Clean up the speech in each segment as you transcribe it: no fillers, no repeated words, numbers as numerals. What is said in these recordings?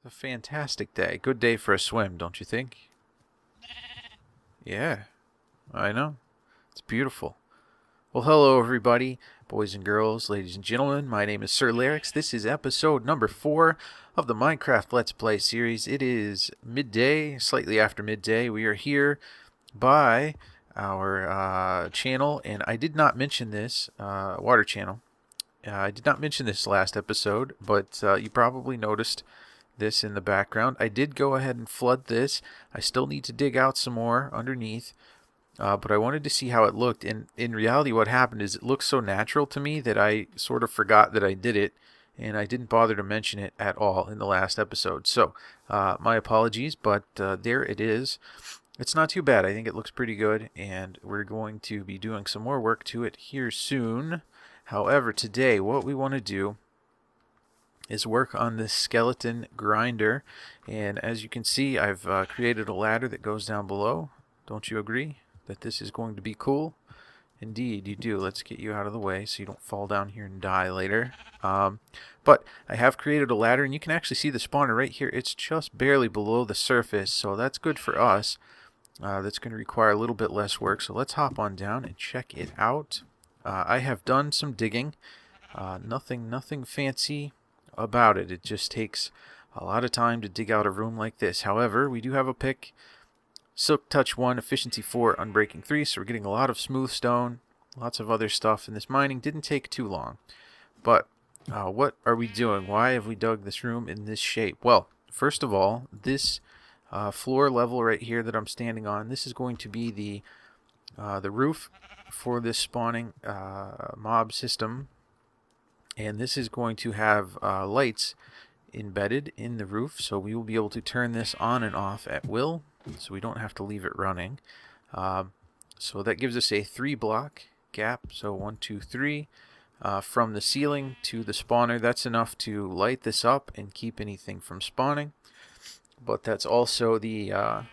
A fantastic day. Good day for a swim, don't you think? Yeah, I know. It's beautiful. Well, hello, everybody, boys and girls, ladies and gentlemen. My name is SirLarix. This is episode number 4 of the Minecraft Let's Play series. It is midday, slightly after midday. We are here by our channel, and I did not mention this, water channel. I did not mention this last episode, but you probably noticed this in the background. I did go ahead and flood this. I still need to dig out some more underneath, but I wanted to see how it looked. And in reality, what happened is it looked so natural to me that I sort of forgot that I did it, and I didn't bother to mention it at all in the last episode. So my apologies, but there it is. It's not too bad. I think it looks pretty good, and we're going to be doing some more work to it here soon. However, today what we want to do is work on this skeleton grinder, and as you can see, I've created a ladder that goes down below. Don't you agree that this is going to be cool? Indeed you do. Let's get you out of the way so you don't fall down here and die later. But I have created a ladder, and you can actually see the spawner right here. It's just barely below the surface, so that's good for us. That's going to require a little bit less work, so let's hop on down and check it out. I have done some digging. Nothing fancy about it. It just takes a lot of time to dig out a room like this. However, we do have a pick, Silk Touch 1, Efficiency 4, Unbreaking 3, so we're getting a lot of smooth stone, lots of other stuff, and this mining didn't take too long. But what are we doing? Why have we dug this room in this shape? Well, first of all, this floor level right here that I'm standing on, this is going to be the roof for this spawning mob system. And this is going to have lights embedded in the roof, so we will be able to turn this on and off at will, so we don't have to leave it running. So that gives us a 3-block gap, so 1, 2, 3, from the ceiling to the spawner. That's enough to light this up and keep anything from spawning, but that's also the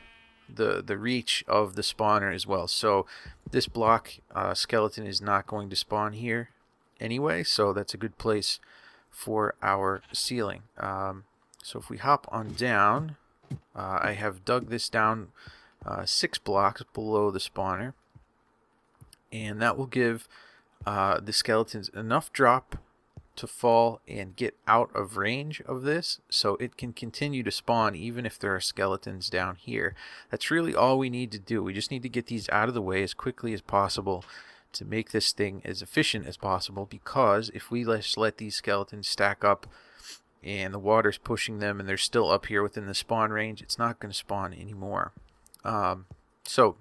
reach of the spawner as well. So this block skeleton is not going to spawn here anyway, so that's a good place for our ceiling. So if we hop on down, I have dug this down 6 blocks below the spawner, and that will give the skeletons enough drop to fall and get out of range of this, so it can continue to spawn even if there are skeletons down here. That's really all we need to do. We just need to get these out of the way as quickly as possible to make this thing as efficient as possible, because if we just let these skeletons stack up and the water's pushing them and they're still up here within the spawn range, it's not going to spawn anymore. So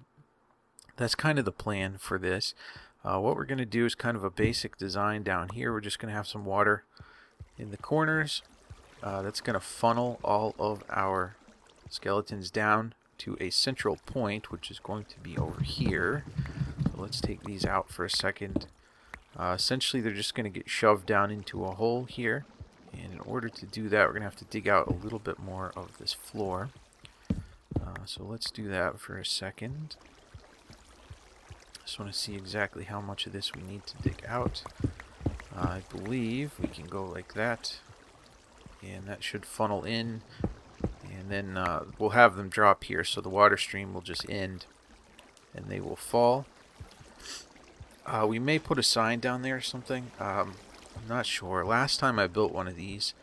that's kind of the plan for this. What we're going to do is kind of a basic design down here. We're just going to have some water in the corners. That's going to funnel all of our skeletons down to a central point, which is going to be over here. So let's take these out for a second. Essentially, they're just going to get shoved down into a hole here. And in order to do that, we're going to have to dig out a little bit more of this floor. So let's do that for a second. Just want to see exactly how much of this we need to dig out. I believe we can go like that, and that should funnel in, and then we'll have them drop here, so the water stream will just end and they will fall. We may put a sign down there or something. I'm not sure. Last time I built one of these,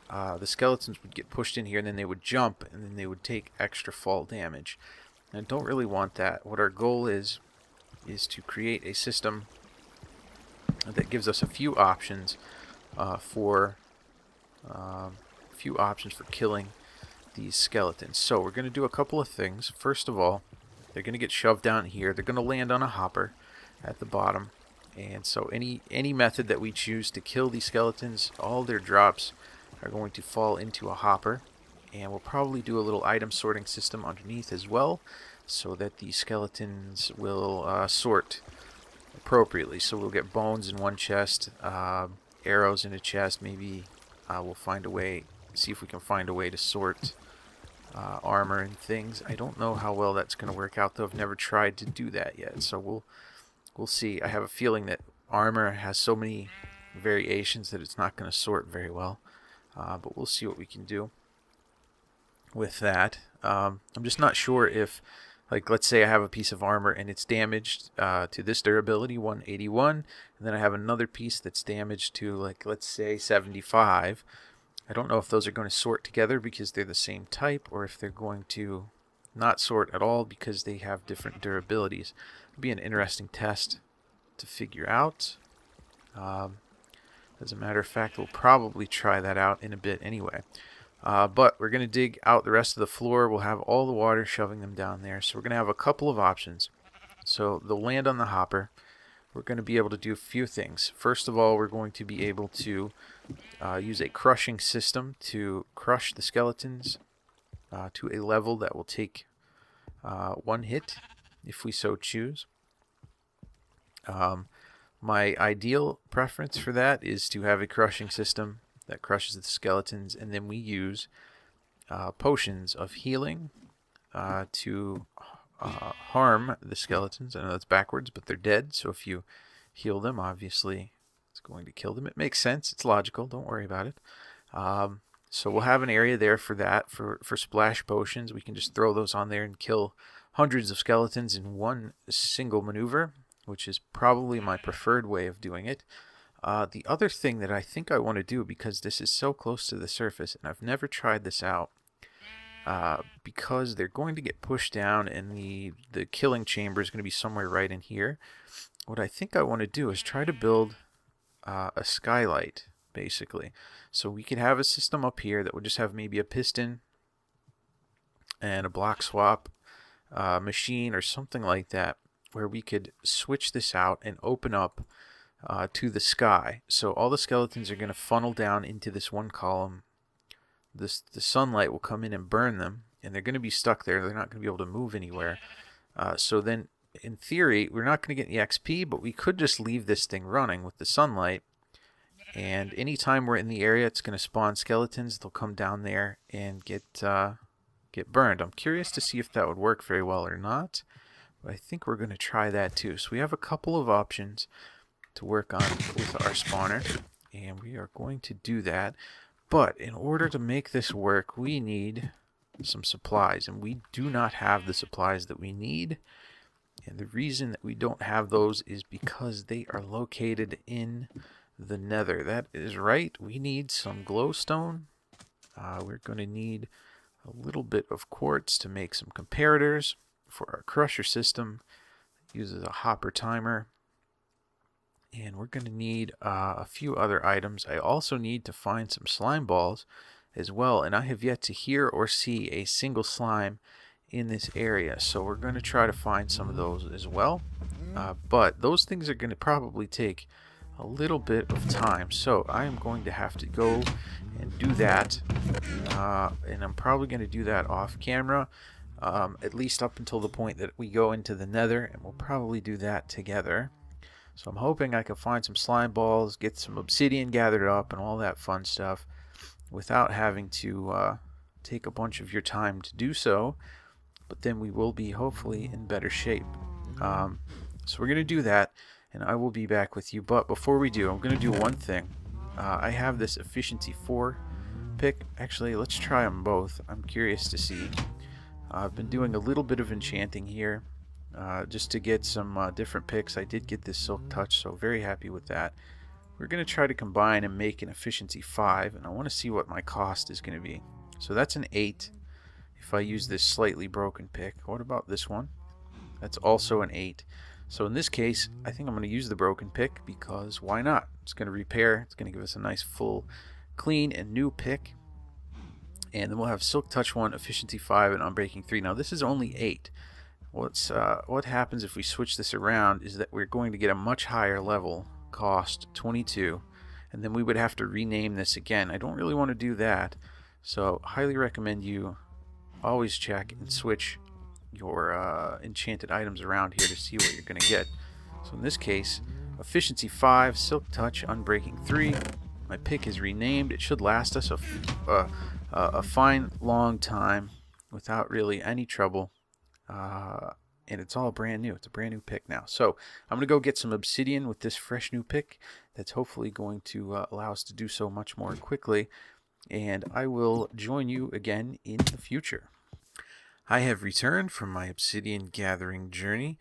the skeletons would get pushed in here, and then they would jump, and then they would take extra fall damage. And I don't really want that. What our goal is to create a system that gives us a few options for killing these skeletons. So we're going to do a couple of things. First of all, they're going to get shoved down here. They're going to land on a hopper at the bottom, and so any method that we choose to kill these skeletons, all their drops are going to fall into a hopper. And we'll probably do a little item sorting system underneath as well, so that the skeletons will sort appropriately. So we'll get bones in one chest, arrows in a chest. Maybe we'll find a way, see if we can find a way to sort armor and things. I don't know how well that's going to work out, though. I've never tried to do that yet, so we'll see. I have a feeling that armor has so many variations that it's not going to sort very well, but we'll see what we can do. with that. I'm just not sure if, like, let's say I have a piece of armor and it's damaged to this durability, 181, and then I have another piece that's damaged to, like, let's say 75. I don't know if those are going to sort together because they're the same type, or if they're going to not sort at all because they have different durabilities. It'll be an interesting test to figure out. As a matter of fact, we'll probably try that out in a bit anyway. But we're going to dig out the rest of the floor. We'll have all the water shoving them down there. So we're going to have a couple of options. So they'll land on the hopper. We're going to be able to do a few things. First of all, we're going to be able to use a crushing system to crush the skeletons to a level that will take one hit if we so choose. My ideal preference for that is to have a crushing system that crushes the skeletons, and then we use potions of healing to harm the skeletons. I know that's backwards, but they're dead, so if you heal them, obviously it's going to kill them. It makes sense. It's logical. Don't worry about it. So we'll have an area there for that, for splash potions. We can just throw those on there and kill hundreds of skeletons in one single maneuver, which is probably my preferred way of doing it. The other thing that I think I want to do, because this is so close to the surface, and I've never tried this out, because they're going to get pushed down and the killing chamber is going to be somewhere right in here. What I think I want to do is try to build a skylight, basically. So we could have a system up here that would just have maybe a piston and a block swap machine or something like that, where we could switch this out and open up to the sky. So all the skeletons are going to funnel down into this one column. The sunlight will come in and burn them, and they're going to be stuck there. They're not going to be able to move anywhere. So then, in theory, we're not going to get the XP, but we could just leave this thing running with the sunlight. And anytime we're in the area, it's going to spawn skeletons. They'll come down there and get burned. I'm curious to see if that would work very well or not. But I think we're going to try that too. So we have a couple of options to work on with our spawner, and we are going to do that. But in order to make this work, we need some supplies, and we do not have the supplies that we need. And the reason that we don't have those is because they are located in the Nether. That is right. We need some glowstone. We're going to need a little bit of quartz to make some comparators for our crusher system. It uses a hopper timer. And we're going to need a few other items. I also need to find some slime balls as well. And I have yet to hear or see a single slime in this area. So we're going to try to find some of those as well. But those things are going to probably take a little bit of time. So I am going to have to go and do that. And I'm probably going to do that off camera. At least up until the point that we go into the Nether. And we'll probably do that together. So I'm hoping I can find some slime balls, get some obsidian gathered up, and all that fun stuff without having to take a bunch of your time to do so. But then we will be hopefully in better shape. So we're going to do that, and I will be back with you. But before we do, I'm going to do one thing. I have this efficiency 4 pick. Actually, let's try them both. I'm curious to see. I've been doing a little bit of enchanting here. Just to get some different picks. I did get this silk touch, so very happy with that. We're going to try to combine and make an efficiency 5, and I want to see what my cost is going to be. So that's an 8 if I use this slightly broken pick. What about this one? That's also an 8. So in this case, I think I'm going to use the broken pick, because why not? It's going to repair. It's going to give us a nice full, clean, and new pick. And then we'll have silk touch 1, efficiency 5, and unbreaking 3. Now this is only 8. What happens if we switch this around is that we're going to get a much higher level, cost 22, and then we would have to rename this again. I don't really want to do that, so highly recommend you always check and switch your enchanted items around here to see what you're going to get. So in this case, efficiency 5, silk touch, unbreaking 3. My pick is renamed. It should last us a fine long time without really any trouble. And it's all brand new. It's a brand new pick now. So I'm going to go get some obsidian with this fresh new pick. That's hopefully going to allow us to do so much more quickly. and I will join you again in the future. I have returned from my obsidian gathering journey.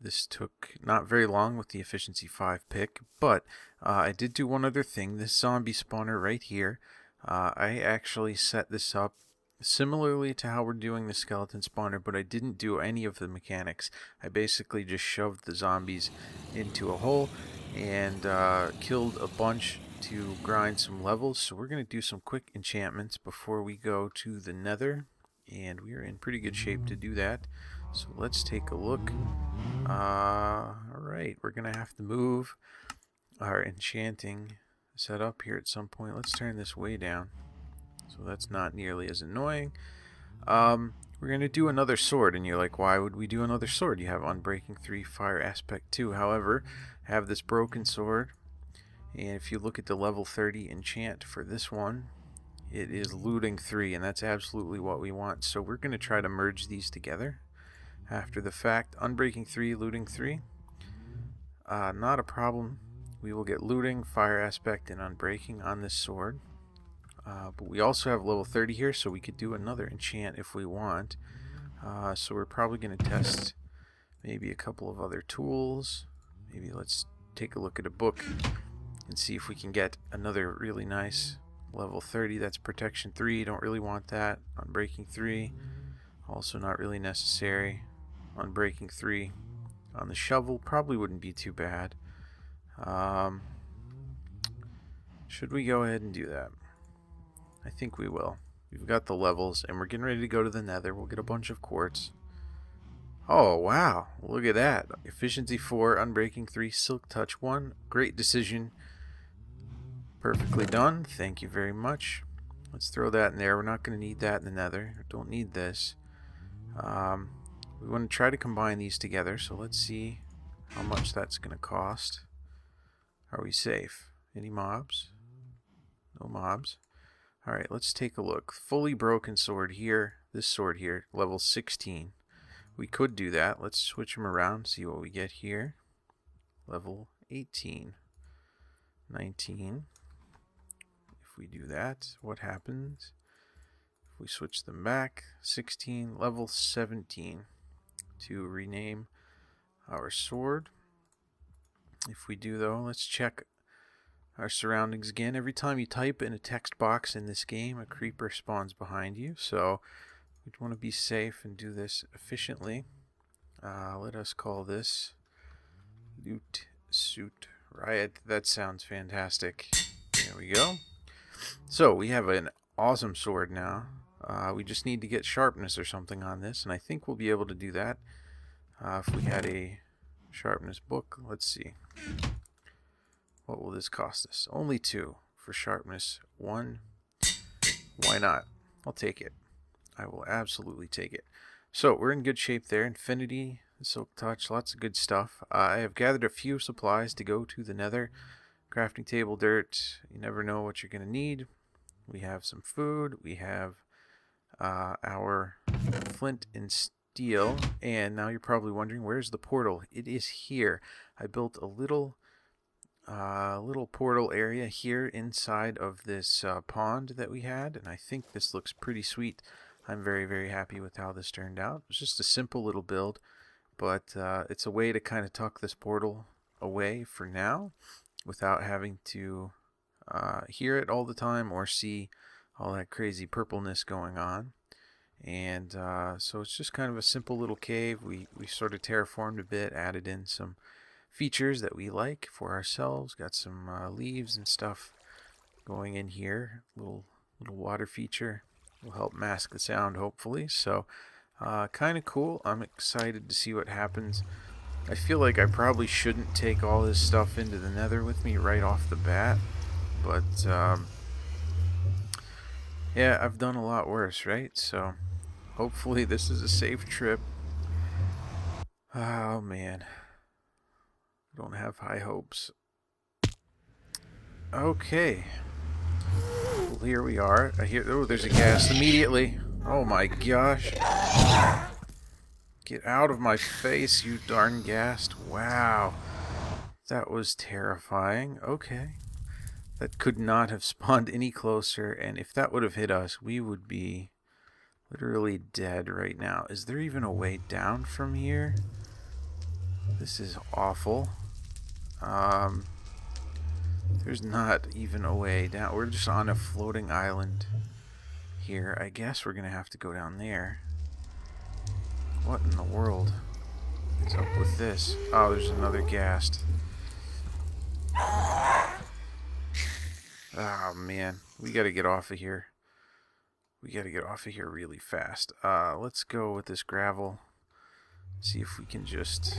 This took not very long with the efficiency 5 pick, but I did do one other thing. This zombie spawner right here, I actually set this up similarly to how we're doing the skeleton spawner, but I didn't do any of the mechanics. I basically just shoved the zombies into a hole and killed a bunch to grind some levels. So we're going to do some quick enchantments before we go to the Nether, and we are in pretty good shape to do that. So let's take a look. Alright, we're going to have to move our enchanting setup here at some point. Let's turn this way down so that's not nearly as annoying. We're going to do another sword, and you're like, why would we do another sword? You have Unbreaking 3, Fire Aspect 2. However, I have this broken sword, and if you look at the level 30 enchant for this one, it is Looting 3, and that's absolutely what we want. So we're going to try to merge these together after the fact. Unbreaking 3, Looting 3. Not a problem. We will get Looting, Fire Aspect, and Unbreaking on this sword. But we also have level 30 here, so we could do another enchant if we want. So we're probably going to test maybe a couple of other tools. Maybe let's take a look at a book and see if we can get another really nice level 30. That's Protection 3. Don't really want that. Unbreaking 3. Also not really necessary. Unbreaking 3 on the shovel probably wouldn't be too bad. Should we go ahead and do that? I think we will. We've got the levels, and we're getting ready to go to the Nether. We'll get a bunch of quartz. Oh, wow. Look at that. Efficiency 4, Unbreaking 3, Silk Touch 1. Great decision. Perfectly done. Thank you very much. Let's throw that in there. We're not going to need that in the Nether. Don't need this. We want to try to combine these together, so let's see how much that's going to cost. Are we safe? Any mobs? No mobs. Alright, let's take a look. Fully broken sword here. This sword here, level 16. We could do that. Let's switch them around, see what we get here. Level 18. 19. If we do that, what happens? If we switch them back, 16, level 17. To rename our sword. If we do though, let's check our surroundings again. Every time you type in a text box in this game, a creeper spawns behind you, so we want to be safe and do this efficiently. Let us call this Loot Suit Riot. That sounds fantastic. There we go. So we have an awesome sword now. We just need to get sharpness or something on this, and I think we'll be able to do that if we had a sharpness book. Let's see. What will this cost us? Only 2 for sharpness 1. Why not? I'll take it. I will absolutely take it. So we're in good shape there. Infinity, Silk Touch, lots of good stuff. I have gathered a few supplies to go to the Nether. Crafting table, dirt. You never know what you're going to need. We have some food. We have our flint and steel. And now you're probably wondering, where's the portal? It is here. I built a little portal area here inside of this pond that we had, and I think this looks pretty sweet. I'm very, very happy with how this turned out. It's just a simple little build, but it's a way to kind of tuck this portal away for now without having to hear it all the time or see all that crazy purpleness going on. And so it's just kind of a simple little cave. We sort of terraformed a bit, added in some features that we like for ourselves. Got some leaves and stuff going in here. Little water feature will help mask the sound, hopefully. So kind of cool. I'm excited to see what happens. I feel like I probably shouldn't take all this stuff into the Nether with me right off the bat, but yeah, I've done a lot worse, right? So hopefully this is a safe trip. Oh man, don't have high hopes. Okay, well, here we are. I hear, oh, there's a ghast immediately. Oh my gosh. Get out of my face, you darn ghast. Wow. That was terrifying. Okay. That could not have spawned any closer, and if that would have hit us, we would be literally dead right now. Is there even a way down from here? This is awful. There's not even a way down. We're just on a floating island here. I guess we're gonna have to go down there. What in the world is up with this? Oh, there's another ghast. Oh man, we gotta get off of here. We gotta get off of here really fast. Let's go with this gravel. See if we can just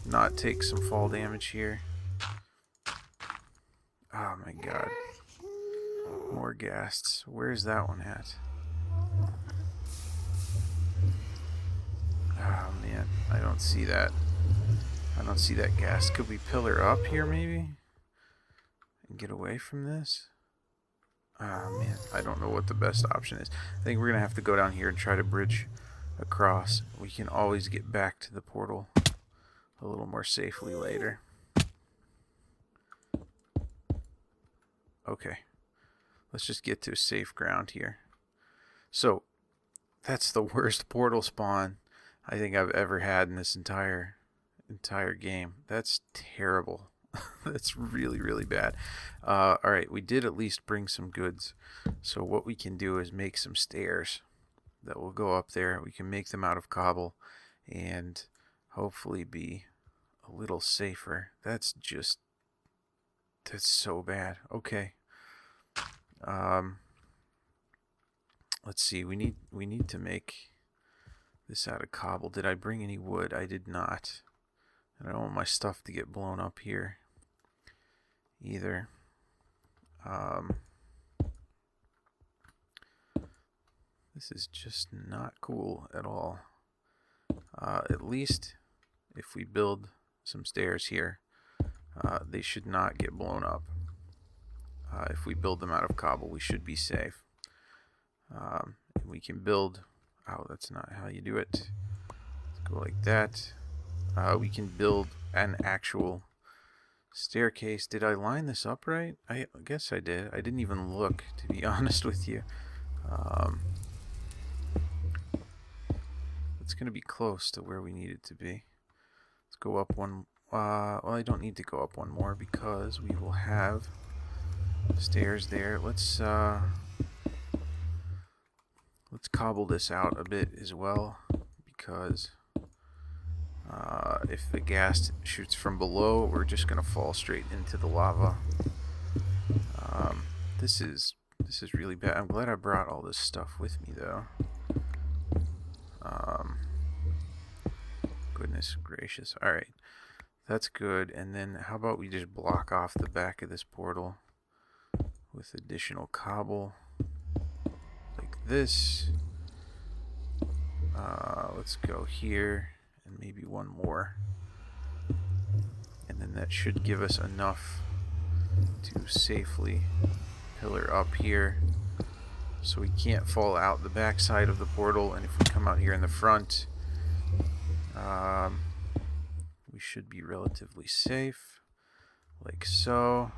not take some fall damage here. Oh my god. More ghasts. Where's that one at? Oh man, I don't see that. I don't see that ghast. Could we pillar up here maybe? And get away from this? Oh man, I don't know what the best option is. I think we're gonna have to go down here and try to bridge across. We can always get back to the portal a little more safely later. Okay, let's just get to safe ground here. So, that's the worst portal spawn I think I've ever had in this entire game. That's terrible. That's really, really bad. Alright, we did at least bring some goods. So what we can do is make some stairs that will go up there. We can make them out of cobble and hopefully be a little safer. That's so bad. Okay. Let's see. We need to make this out of cobble. Did I bring any wood? I did not. And I don't want my stuff to get blown up here either. This is just not cool at all. At least if we build some stairs here, they should not get blown up. If we build them out of cobble, we should be safe. We can build... Oh, that's not how you do it. Let's go like that. We can build an actual staircase. Did I line this up right? I guess I did. I didn't even look, to be honest with you. It's going to be close to where we need it to be. Let's go up one. Well, I don't need to go up one more because we will have stairs there. Let's cobble this out a bit as well, because if the ghast shoots from below, we're just gonna fall straight into the lava. This is really bad. I'm glad I brought all this stuff with me though. Goodness gracious. Alright, that's good. And then how about we just block off the back of this portal with additional cobble like this. Let's go here and maybe one more, and then that should give us enough to safely pillar up here so we can't fall out the back side of the portal. And if we come out here in the front, we should be relatively safe, like so.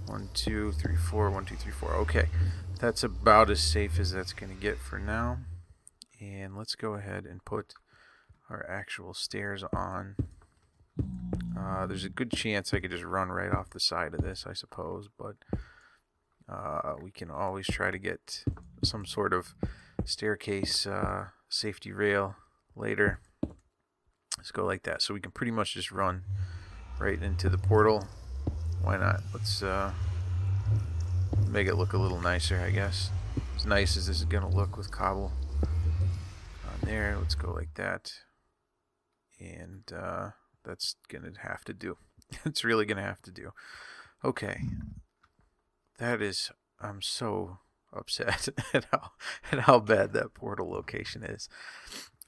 1 2 3 4, 1 2 3 4. Okay, that's about as safe as that's going to get for now. And let's go ahead and put our actual stairs on. There's a good chance I could just run right off the side of this, I suppose, but we can always try to get some sort of staircase safety rail later. Let's go like that. So we can pretty much just run right into the portal. Why not? Let's make it look a little nicer, I guess. As nice as this is going to look with cobble on there. Let's go like that. And that's going to have to do. It's really going to have to do. Okay. That is... I'm so upset at how bad that portal location is.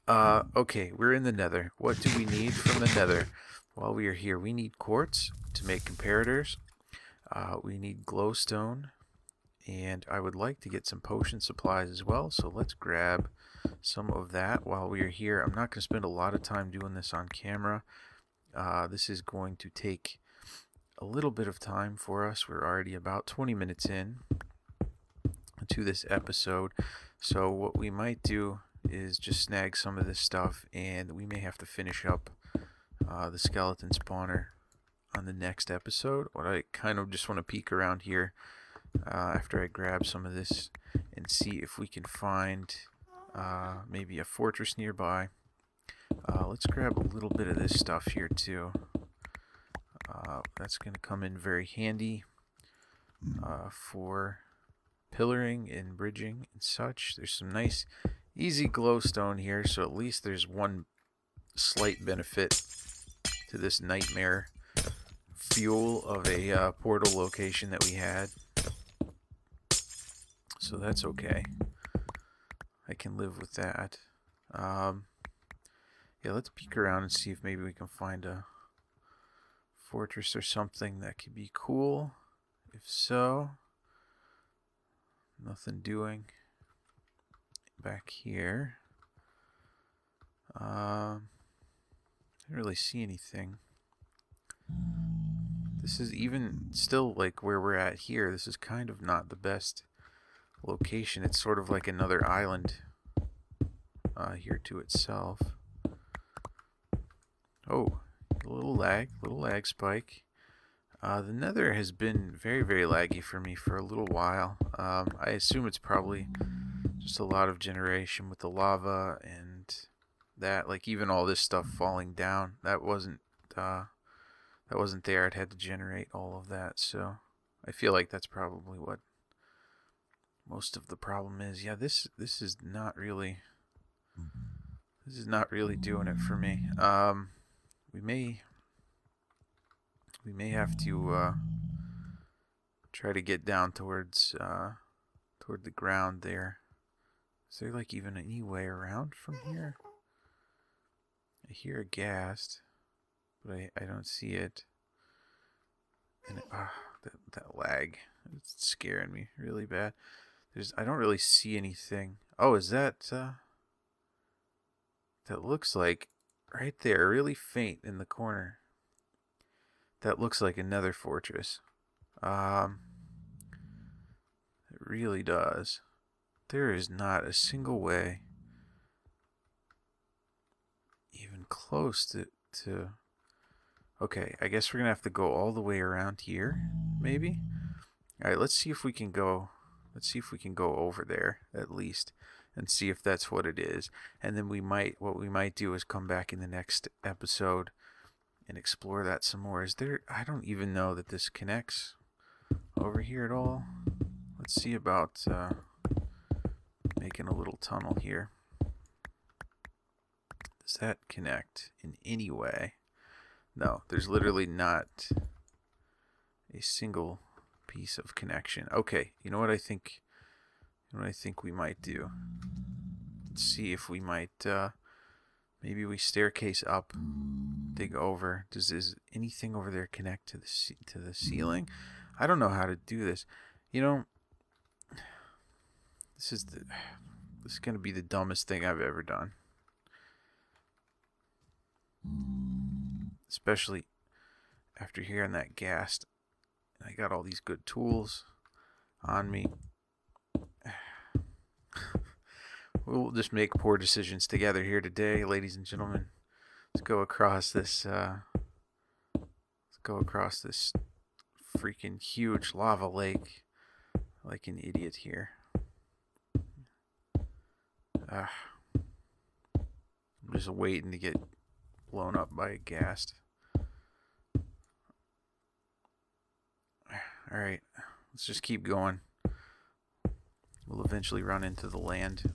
Okay, we're in the Nether. What do we need from the Nether? While we are here, we need quartz to make comparators. We need glowstone, and I would like to get some potion supplies as well, so let's grab some of that while we are here. I'm not going to spend a lot of time doing this on camera. This is going to take a little bit of time for us. We're already about 20 minutes in to this episode. So what we might do is just snag some of this stuff, and we may have to finish up the skeleton spawner on the next episode. What I kind of just want to peek around here after I grab some of this and see if we can find maybe a fortress nearby. Let's grab a little bit of this stuff here too. That's going to come in very handy for pillaring and bridging and such. There's some nice easy glowstone here, so at least there's one slight benefit to this nightmare fuel of a portal location that we had. So that's okay. I can live with that. Yeah, let's peek around and see if maybe we can find a fortress or something that could be cool. If so, nothing doing back here. Didn't really see anything. This is even still like where we're at here. This is kind of not the best location. It's sort of like another island here to itself. Oh, a little lag spike. The Nether has been very, very laggy for me for a little while. I assume it's probably just a lot of generation with the lava and that, like even all this stuff falling down. That wasn't there. It had to generate all of that. So I feel like that's probably what most of the problem is. Yeah, this is not really doing it for me. We may have to try to get down toward the ground there. Is there like even any way around from here? I hear a ghast, but I don't see it. And that lag, it's scaring me really bad. I don't really see anything. Oh, is that that looks like right there, really faint in the corner. That looks like another fortress. It really does. There is not a single way even close to... Okay, I guess we're going to have to go all the way around here, maybe? Alright, let's see if we can go... Let's see if we can go over there, at least, and see if that's what it is. And then what we might do is come back in the next episode and explore that some more. Is there... I don't even know that this connects over here at all. Let's see about making a little tunnel here. Does that connect in any way? No, there's literally not a single piece of connection. Okay, you know what I think we might do? Let's see if we might maybe we staircase up, dig over. Does anything over there connect to the ceiling? I don't know how to do this. You know, this is going to be the dumbest thing I've ever done. Especially after hearing that ghast. I got all these good tools on me. We'll just make poor decisions together here today, ladies and gentlemen. Let's go across this freaking huge lava lake like an idiot here. I'm just waiting to get blown up by a ghast. Alright, let's just keep going. We'll eventually run into the land.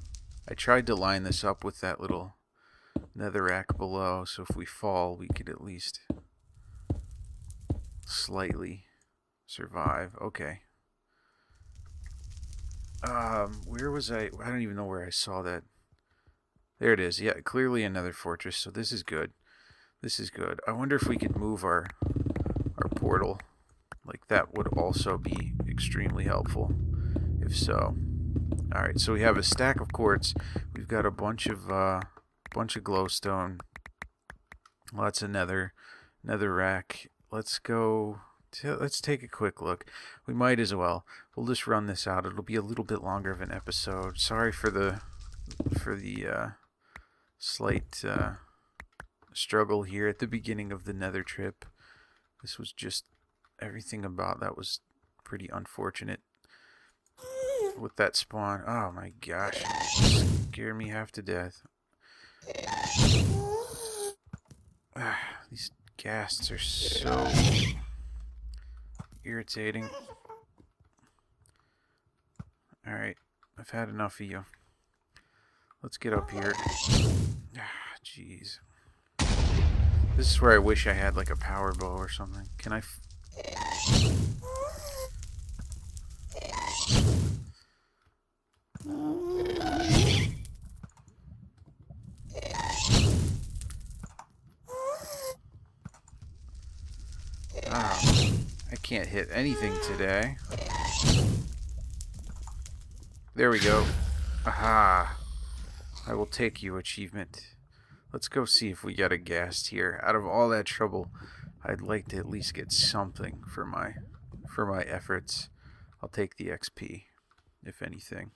I tried to line this up with that little netherrack below, so if we fall, we could at least slightly survive. Okay. Where was I? I don't even know where I saw that. There it is. Yeah, clearly another fortress, so this is good. This is good. I wonder if we could move our portal. Like, that would also be extremely helpful, if so. Alright, so we have a stack of quartz. We've got a bunch of glowstone. Lots of netherrack. Let's go let's take a quick look. We might as well. We'll just run this out. It'll be a little bit longer of an episode. Sorry for the slight struggle here at the beginning of the Nether trip. This was just everything about that was pretty unfortunate with that spawn. Oh my gosh, it scared me half to death. These ghasts are so irritating. Alright, I've had enough of you. Let's get up here. Jeez. This is where I wish I had like a power bow or something. Can I... I can't hit anything today. There we go. Aha! I will take you, achievement. Let's go see if we get a ghast here. Out of all that trouble, I'd like to at least get something for my efforts. I'll take the XP, if anything.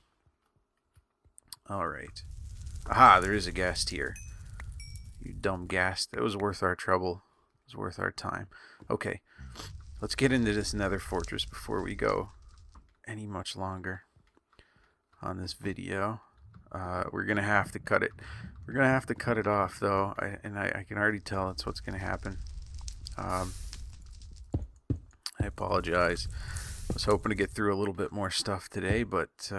Alright. Aha, there is a ghast here. You dumb ghast. It was worth our trouble. It was worth our time. Okay. Let's get into this Nether fortress before we go any much longer on this video. We're gonna have to cut it. We're gonna have to cut it off, though. I can already tell that's what's gonna happen. I apologize. I was hoping to get through a little bit more stuff today, but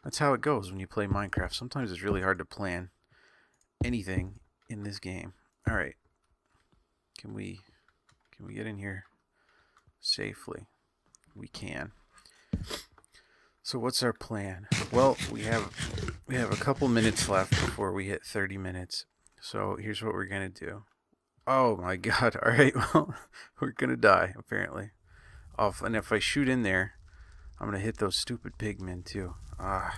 that's how it goes when you play Minecraft. Sometimes it's really hard to plan anything in this game. All right, can we get in here safely? We can. So what's our plan? Well, we have a couple minutes left before we hit 30 minutes. So here's what we're gonna do. Oh my god, alright, well, we're gonna die, apparently. And if I shoot in there, I'm gonna hit those stupid pigmen too. Alright.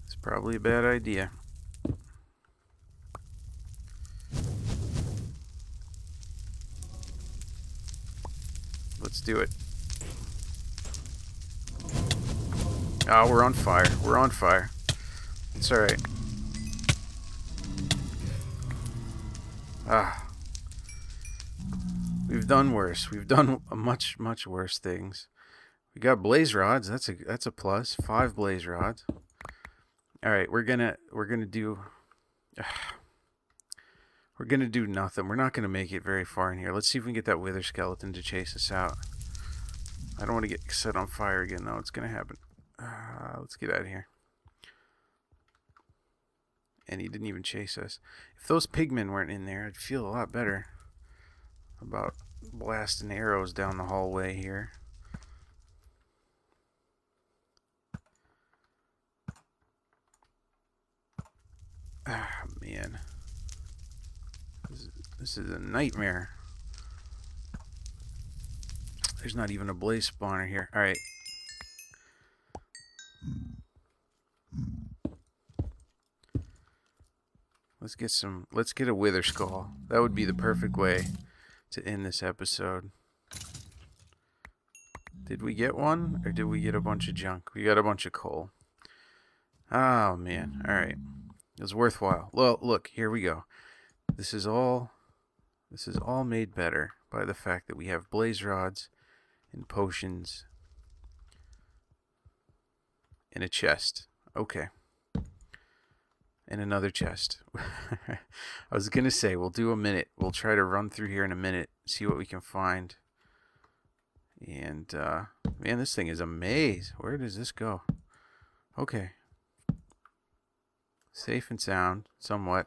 It's probably a bad idea. Let's do it. Oh, we're on fire. We're on fire. It's alright. We've done worse. We've done much worse things. We got blaze rods. That's a plus. 5 blaze rods. Alright, we're gonna do we're gonna do nothing. We're not gonna make it very far in here. Let's see if we can get that wither skeleton to chase us out. I don't want to get set on fire again, though. It's gonna happen. Let's get out of here. And he didn't even chase us. If those pigmen weren't in there, I'd feel a lot better about blasting arrows down the hallway here. Man. This is a nightmare. There's not even a blaze spawner here. Alright. Let's get a wither skull. That would be the perfect way to end this episode. Did we get one? Or did we get a bunch of junk? We got a bunch of coal. Oh man. Alright. It was worthwhile. Well, look, here we go. This is all made better by the fact that we have blaze rods and potions in a chest. Okay. And another chest. I was gonna say we'll do a minute. We'll try to run through here in a minute, see what we can find. And man, this thing is a maze. Where does this go? Okay. Safe and sound, somewhat.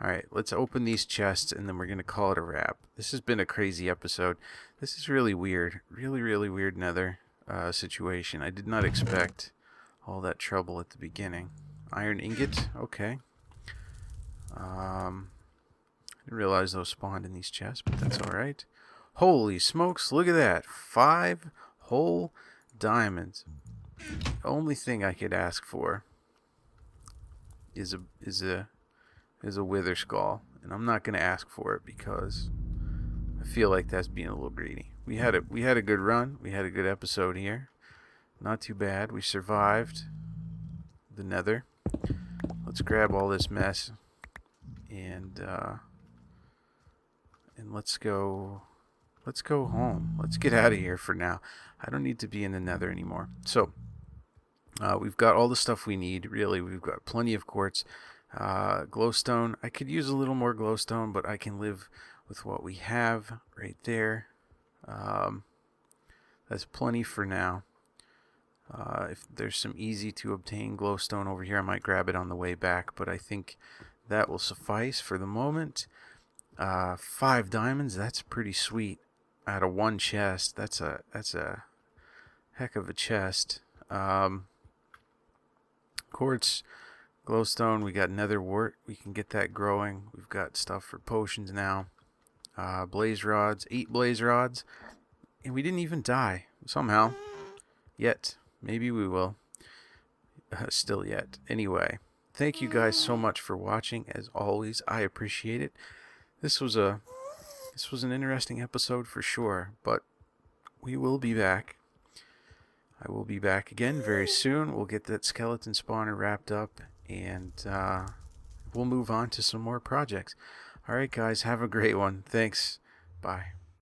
Alright, let's open these chests and then we're gonna call it a wrap. This has been a crazy episode. This is really weird. Really weird Nether situation. I did not expect all that trouble at the beginning. Iron ingot, okay. I didn't realize those spawned in these chests, but that's alright. Holy smokes, look at that. 5 whole diamonds. The only thing I could ask for is a is a wither skull, and I'm not going to ask for it because I feel like that's being a little greedy. We had a good run. We had a good episode here. Not too bad. We survived the Nether. Let's grab all this mess and let's go home. Let's get out of here for now. I don't need to be in the Nether anymore. So we've got all the stuff we need. Really, we've got plenty of quartz, glowstone. I could use a little more glowstone, but I can live with what we have right there. That's plenty for now. If there's some easy to obtain glowstone over here, I might grab it on the way back, but I think that will suffice for the moment. 5 diamonds, that's pretty sweet. Out of 1 chest, that's a heck of a chest. Quartz, glowstone, we got nether wart, we can get that growing. We've got stuff for potions now. Blaze rods, 8 blaze rods, and we didn't even die somehow yet. Maybe we will. Still yet. Anyway, thank you guys so much for watching. As always, I appreciate it. This was an interesting episode for sure, but we will be back. I will be back again very soon. We'll get that skeleton spawner wrapped up, and we'll move on to some more projects. Alright guys, have a great one. Thanks. Bye.